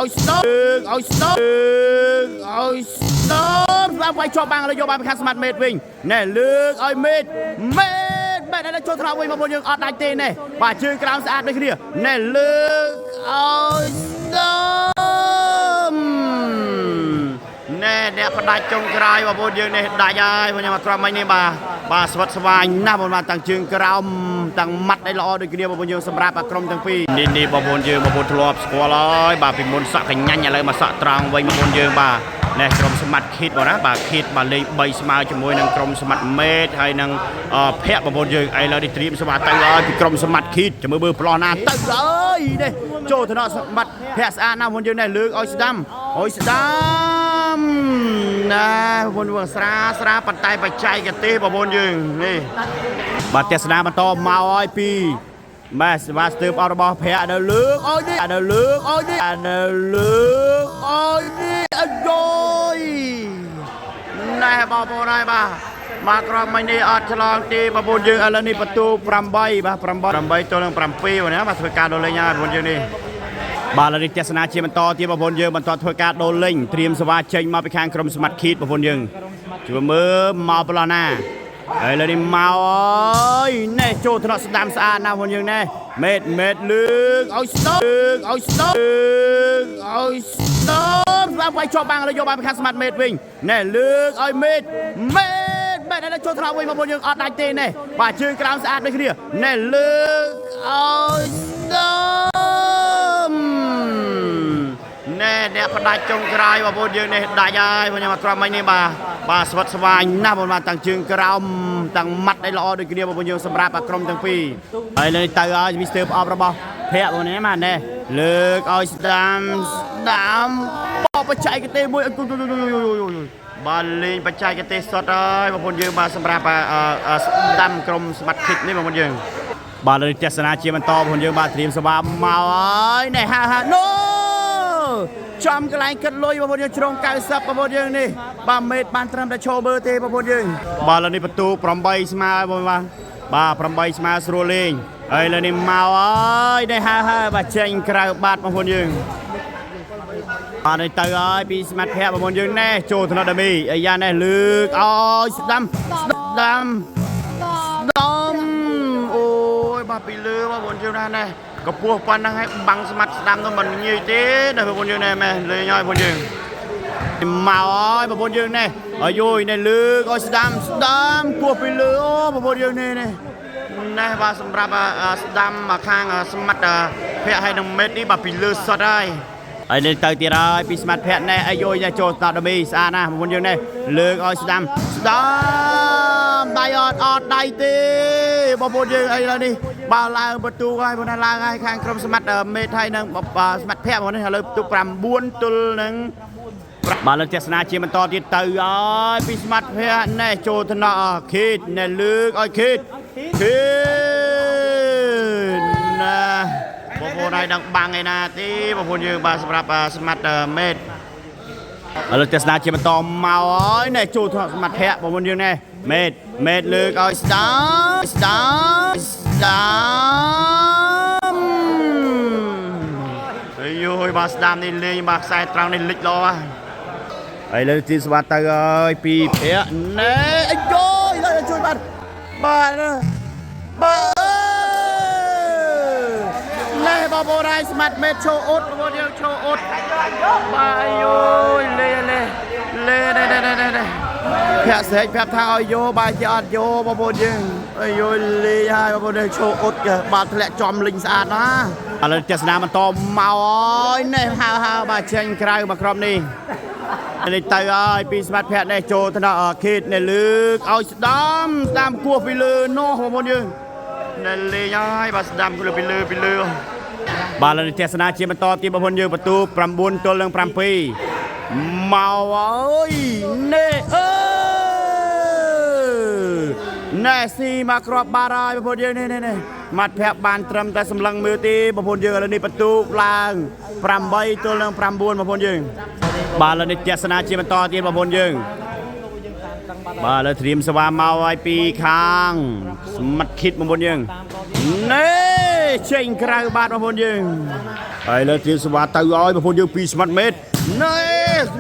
ឲ្យស្ទើឲ្យស្ទើឲ្យស្ទើស្លាប់វាយជាប់បាំងលើយកបានខាងស្មាត់មេតវិញណែលើកឲ្យមេតដែលចូលថ្នាក់វិញបងប្អូនយើងអត់ដាច់ទេណែបាទជើងក្រោមស្អាតដូចគ្នាណែលើកឲ្យស្ទើណែអ្នកផ្ដាច់ចុងក្រោយបងប្អូនយើងនេះដាច់ហើយបងខ្ញុំអត់ក្រំមិញនេះបាទស្វិតស្វាញណាស់បងប្អូនតាំងជើងក្រោមតាំងម៉ាត់ឲ្យល្អដូចគ្នាបងប្អូនយើងសម្រាប់អាក្រុមទាំងពីរនេះបងប្អូនយើងបងប្អូនធ្លាប់ស្គាល់ហើយបាទពីមុនសក់កញ្ញាញ់ឥឡូវមកសក់ត្រង់វិញបងប្អូនយើងបាទណែក្រុមសម្បត្តិខេតបងណាបាទខេតបាទលេខ3ស្មើជាមួយនឹងក្រុមសម្បត្តិមេតហើយនឹងភ័ក្របងប្អូនយើងឥឡូវនេះត្រៀមសម្បត្តិទៅហើយពីក្រុមសម្បត្តិខេតចាំមើលប្លោះណាទៅហើយនេះចូលថ្នាក់សម្បត្តិភ័ក្រស្អាតណាស់បងប្អូនយើងណែលើកឲ្យស្ដាំណាបងប្អូនយើងស្រាប៉ុន្តែបច្ចេកទេសបងប្អូនយើងនេះបាទទស្សនាបន្តមកឲ្យពីម៉ែស្វាស្ទើបអត់របស់ភ័ក្រដល់លើកឲ្យនេះដល់លើកឲ្យនេះដល់លើកឲ្យនេះអយណែបងប្អូនហើយបាទមកក្រុមមិញនេះអត់ឆ្លងទេបងប្អូនយើងឥឡូវនេះបន្ទូ8បាទ8ទល់នឹង7បងណាបាទធ្វើការដល់លេងហើយបងប្អូនយើងនេះបាទឥឡូវនេះទស្សនាជាបន្តទៀតបងប្អូនយើងបន្តធ្វើការដូរលេងត្រៀមសេវាចេញមកពីខាងក្រុមសម្បត្តិខេតបងប្អូនយើងជួយមើលមកប្លោះណាឥឡូវនេះមកអើយណែចូលថ្នាក់ស្ដាំស្អាតណាស់បងយើងណែមេតលើកឲ្យស្ទើឲ្យស្លាប់វាយជាប់បាំងលើយកបានពីខាងស្មាត់មេតវិញណែលើកឲ្យមេតដែលចូលថ្នាក់វិញបងប្អូនយើងអត់ដាច់ទេណែបាទជើងក្រោមស្អាតដូចគ្នាណែលើកឲ្យស្ទើណែអ្នកផ្ដាច់ចុងក្រោយបងប្អូនយើងនេះដាច់ហើយបងខ្ញុំអត់ក្រំមិញនេះបាទស្វិតស្វាញណាស់បងប្អូនតាំងជើងក្រោមតាំងម៉ាត់ឲ្យល្អដូចគ្នាបងប្អូនយើងសម្រាប់អាក្រុមទាំងពីរហើយលើទៅហើយមីស្ទ័រប្រអប់របស់ភ័ក្របងនេះមកណែលើកឲ្យស្ដាំបបច្ចេកទេសមួយបាទលេងបច្ចេកទេសសុទ្ធហើយបងប្អូនយើងបាទសម្រាប់ស្ដាំក្រុមសម្បត្តិខេតនេះបងប្អូនយើងបាទលើទស្សនាជាបន្តបងប្អូនយើងបាទត្រៀមសេវាមកហើយណែហាណូចំកន្លែងគិតលុយបងប្អូនយើងជ្រុង90បងប្អូនយើងនេះបាទមេតបានត្រឹមតែឈោមើលទេបងប្អូនយើងបាទឥឡូវនេះបន្ទូ8ស្មើបងបាទ8ស្មើស្រួលលេងហើយឥឡូវនេះមកហើយនេះហើយបាទចេញក្រៅបាត់បងប្អូនយើងបាទនេះទៅហើយពីស្មាត់ភ័ក្របងប្អូនយើងណែចូលថ្នាក់ដាមីអាយ៉ាណែលើកឲ្យស្ដាំអូយបាទពីលើបងប្អូនយើងណែកពស់ប៉ុណ្ណឹងឲ្យបាំងស្មាត់ស្ដាំទៅមិនងាយទេដល់បងប្អូនយើងណែមែនលេងហើយបងប្អូនយើងមកហើយបងប្អូនយើងណែអាយណែលើកឲ្យស្ដាំគោះពីលើអូបងប្អូនយើងនេះណែបាទសម្រាប់ស្ដាំមកខាងស្មាត់ភ័ក្រហើយនឹងមេតនេះបាទពីលើសុទ្ធហើយនេះទៅទៀតហើយពីស្មាត់ភ័ក្រណែអាយណែចូលស្ដាប់ដាមីស្អាតណាស់បងប្អូនយើងណែលើកឲ្យស្ដាំដៃអត់ដៃទេបងប្អូនយើងឥឡូវនេះបាទឡើងបន្ទូហើយបងណាឡើងហើយខាងក្រុមស្មាត់មេតហើយនឹងស្មាត់ភ័ក្របងនេះឥឡូវបន្ទូ9ទល់នឹងបាទលើទស្សនាជាបន្តទៀតទៅហើយពីស្មាត់ភ័ក្រណែចូលថ្នាក់ខេតណែលើកឲ្យខេតណាបងប្អូនឲ្យដឹងបាំងឯណាទេបងប្អូនយើងបាទសម្រាប់ស្មាត់មេតឥឡូវទស្សនាជាបន្តមកហើយណែចូលថ្នាក់ស្មាត់ភ័ក្របងប្អូនយើងណែមេតលើកឲ្យស្ដាំអាយបាទស្ដាំនេះលេងបាទខ្សែត្រង់នេះលិចលោហើយលើទីស្វាតទៅហើយពីភ័ក្រណែអាយជួយបាទណែបងប្អូនហើយស្មាត់មេតឈោអ៊ុតបងប្អូនយើងឈោអ៊ុតបាទអាយលេភ័ក្រស្រែកប្រាប់ថាឲ្យយោបាទជាអត់យោបងប្អូនយើងអាយលេហើយបងប្អូនយើងឈោអ៊ុតបាទធ្លាក់ចំលិញស្អាតណាឥឡូវទស្សនាបន្តមកហើយណែហើបាទចេញក្រៅមកក្រុមនេះនេះទៅហើយពីស្មាត់ភ័ក្រនេះចូលថ្នាក់ខេតនេះលើកឲ្យស្ដាំគោះពីលើនោះបងប្អូនយើងណែលេងហើយបាទស្ដាំគោះពីលើបាទលើទស្សនាជាបន្តទៀតបងប្អូនយើងបន្ទូ9ទល់នឹង7មកហើយណែស៊ីមកគ្រាប់បាត់ហើយបងប្អូនយើងនេះមាត់ភ័ក្របានត្រឹមតែសម្លឹងមើលទេបងប្អូនយើងឥឡូវនេះបន្ទូឡើង8ទល់នឹង9បងប្អូនយើងបាទឥឡូវនេះទស្សនាជាបន្តទៀតបងប្អូនយើងបាទឥឡូវត្រៀមសេវាមកឲ្យពីខាងស្មាត់ខេតបងប្អូនយើងណែ เชิงกระบาดมาพนยังไอ้เลยทีมสวัสดิ์ตายอ้อยมาพนยังปีสมัดเม็ดนี่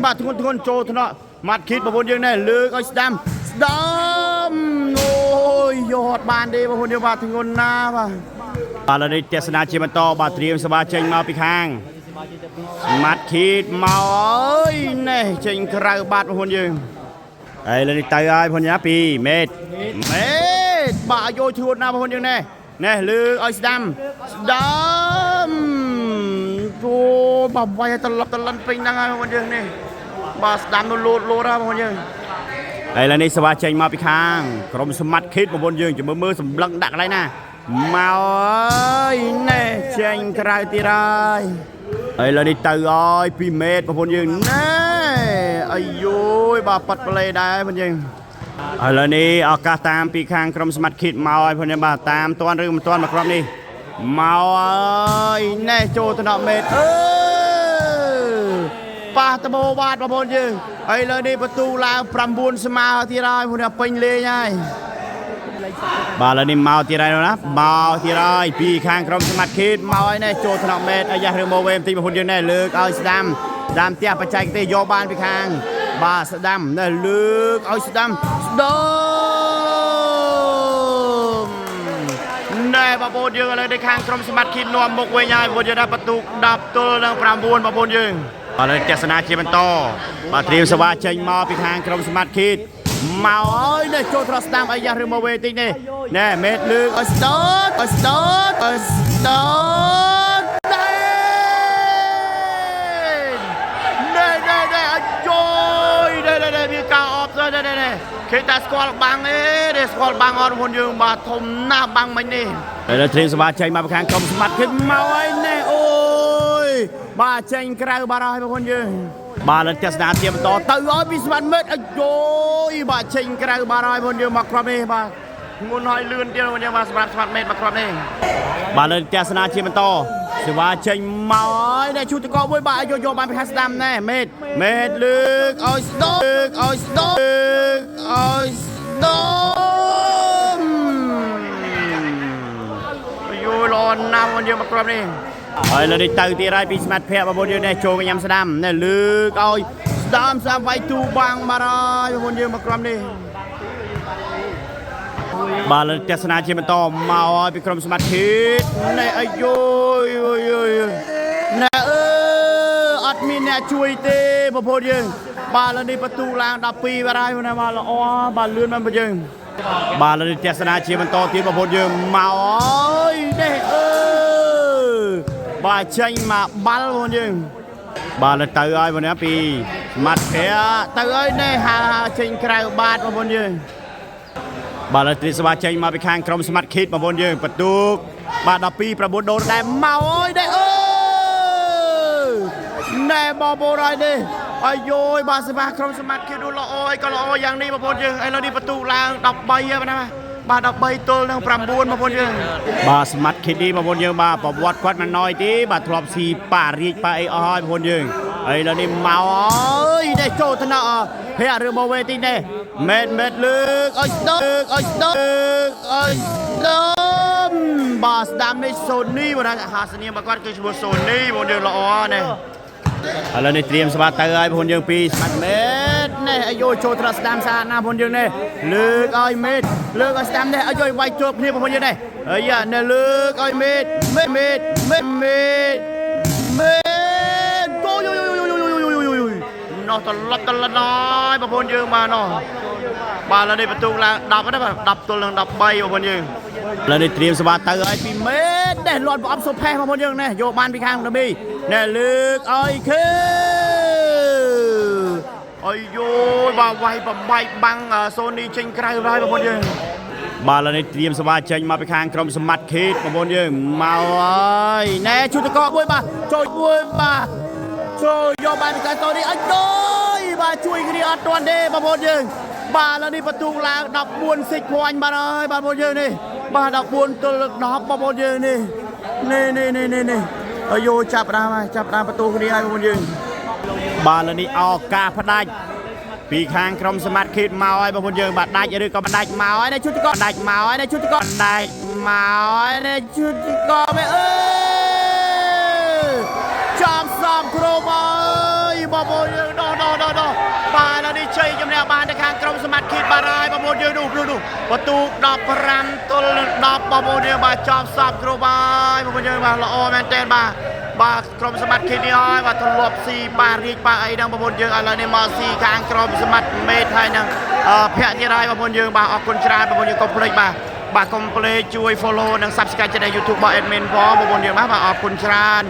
บาดทุนโจทนะมัดคิดมาพนยังแน่เลือกไอ้สดำโอ้ยยอดบานดีมาพนยังบาดทุนหน้าป่ะอะไรในเทศนาเชียมันต่อบาดเตรียมสวัสดิ์เชิงมาปีข้างมัดคิดมาเอ้ยนี่เชิงกระบาดมาพนยังไอ้เลยตายอ้อยพนยังปีเม็ดบาโยชวนนะพนยังแน่นี่ลือไอ้สดำโอ้บ่าวไว้ตลันเป็นยังไงพนยังนี่บาสดำโลนะพนยังไอ้แล้วนี่สวัสดิ์เจงมาไปข้างกรมสมัติคิดมาพนยังจะมือสำลักดักอะไรนะมาเอ้ยนี่เจงกระตีไรไอ้แล้วนี่เตยอ้อยปีเมตรมาพนยังนี่ไอ้ยุ้ยบาปัดไปเลยได้พนยังไอ้แล้วนี่อากาศตามปีข้างกรมสมัติคิดมาไอ้พนยังบาตามตัวนึงตัวมากรอบนี้มาเอ้ยนี่โจตนาเมตรป่าตะโบวาดมาพนยังไอ้เลยนี่ประตูลาวปรำบุญสมาที่ไรพนยังเป็นเลยไงบาลนี่มาที่ไรนะมาที่ไรปีข้างกรมสมัติคิดมาไอ้นี่โจตนาเมตรไอ้ยาเรือโมเวมตีมาพนยังแน่เลือกเอาสดำเตี้ยปัจจัยตีโยบานไปข้างบาสดำนี่เลือกเอาสดำได้มาบนยืนอะไรในข้างกรมสมัติคิดนวมบกเวียนบนยืนได้ประตูดับตัวเรื่องปรำบุญมาบนยืนอะไรเจษนาเชียมันโตมาเตรียมสวัสดิ์เชงมาไปข้างกรมสมัติคิดมาเอ้ยเนี่ยโจทย์รัสดามไอ้ยาเรือมาเวทีนี่เนี่ยเม็ดลึกอัสดได้โจยได้มีการออฟได้เคยแต่สกอลบังเด็กสกอลบังออนพนยืนมาทมหน้าบังมันนี่แล้วเตรียมสวัสดิ์เชงมาไปข้างกรมสมัติคิดมาไอ้เนี่ยโอ้ยบาเชงกระบาร์ให้พนยืนบาลเจษนาเตรียมต่อเตยอ้อยพิสมันเม็ดโอ้ยบาเชงกระบาร์ให้พนยืนมาครบนี่บางุนหอยเลื่อนเดียวมันยังมาสมัดเม็ดมาครบนี่บาลเจษนาเชียมันต่อสวัสดิ์เชงมาได้ชุดตะกอบวยบาโยบาไปคัสดำแน่เม็ดลึกเอาสโตโยร้อนน้ำมันเยอะมากครับนี่ไอ้เราได้ตื่นที่ไรปีสมัดเพียบมาบนยืนในโชว์กันยำสดำเนี่ยลึกเอาสดำสามไว้ตูบังมาได้มาบนยืนมากครับนี่บาลเจษนาเชียมันต่อมาไปกรมสมัติคิดในอายุเนี่ยอัดมีเนี่ยช่วยเตะมาบนยืนบาลในประตูลางดับปีมาได้มามาละอ๋อบาลเลื่อนมันบนยืนบาลเจษนาเชียมันต่อตีมาบนยืนมาเนี่ยบาเชงมาบัลวันยังบาลเตยวันนี้ปีมัดเพียเตยในหาเชงกระบาดมาวันยังบาลตรีสวัสดิ์เชงมาไปข้างกรมสมัติคิดมาวันยังประตูบาดปีประบุโดนได้เมาได้แน่บอโบไรดิไอ้โยบาสมากรมสมัติคิดดูละอ้อยก็ละอ้อยอย่างนี้มาวันยังไอ้เราดีประตูลางดับใบเยอะนะบาดับใบตัวเรื่องปรำบุญมาบนยังบาสมัดคิดดีมาบนยังบาประวัติควัดมันน้อยดีบาทรอบสีป่ารีกไปอ้อยมาบนยังไอ้เรานี่เมาได้โจทย์นะเฮียเรือมาเวทีเนี่ยเม็ดลึกไอ้สดบาสดำในโซนนี้วันนั้นหาเสนียมาก่อนคือชัวโซนนี้บนยังละอ้อเนี่ยแล้วในเตรียมสวัสดิ์เตยพนยังปีสมัดเม็ดเนี่ยอายุโชว์ตรัสดามสาหน้าพนยังเนี่ยเลือกไอ้เม็ดเลือกไอ้สดามเนี่ยอายุไวจบเนี่ยพนยังเนี่ยเฮ้ยเนี่ยเลือกไอ้เม็ดโอ้ยนอตละน้อยพนยังมาเนาะบาลในประตูละดับก็ได้ป่ะดับตัวเรื่องดับใบพนยังแล้วในเตรียมสวัสดิ์เตยปีเม็ดเนี่ยหลอดบอมสุดแพงพนยังเนี่ยโยบานไปข้างนะบีเนี่ยลึกไอ้คือไอ้โยบาไว้บาใบบังโซนี่เชงไกรไรมาบนยังบาลในเตรียมสวัสดิ์เชงมาไปข้างกรมสมัติคิดมาบนยังมาไอ้แน่ชุดตะกอบวยบาโจยบวยบาโจยโยบานไปข้างโซนี่ไอ้โจยบาช่วยกันดีอัดตัวเดมาบนยังบาแล้วนี่ประตูลางดับบุญสิบพวนมาเลยบาบนยังนี่บาดับบุญตัวดับมาบนยังนี่อายุจับรามประตูคนนี้ให้คนยืนบาลนี่ออกกาพดัยปีข้างกรมสมัติคิดมาไว้บางคนยืนบัดได้จะดื้อก็บัดได้มาไว้ในชุดที่ก่อนได้มาไว้ในชุดที่ก่อนได้ មកនេះជូតក៏មិនអើយចាំសំគ្រប់អើយបងប្អូនយើងដោះបាទឥឡូវនេះជ័យជំនះបានទៅខាងក្រុមសមត្ថកិច្ចបាទហើយបងប្អូនយើងនោះបន្ទូក15ទល់នឹង10បងប្អូនយើងបាទចំសពគ្រប់ហើយបងប្អូនយើងបាទល្អមែនទែនបាទក្រុមសមត្ថកិច្ចនេះហើយបាទធ្លាប់ស៊ីបាទរៀបបាទអីហ្នឹងបងប្អូនយើងឥឡូវនេះមកស៊ីខាងក្រុមសមត្ថមេតហើយនឹងភ័ក្រទៀតហើយបងប្អូនយើងបាទអរគុណច្រើនបងប្អូនយើងកុំភ្លេចបាទកុំភ្លេចជួយ follow និង Subscribe trên YouTube របស់ admin ផងបងប្អូនយើងបាទអរគុណច្រើន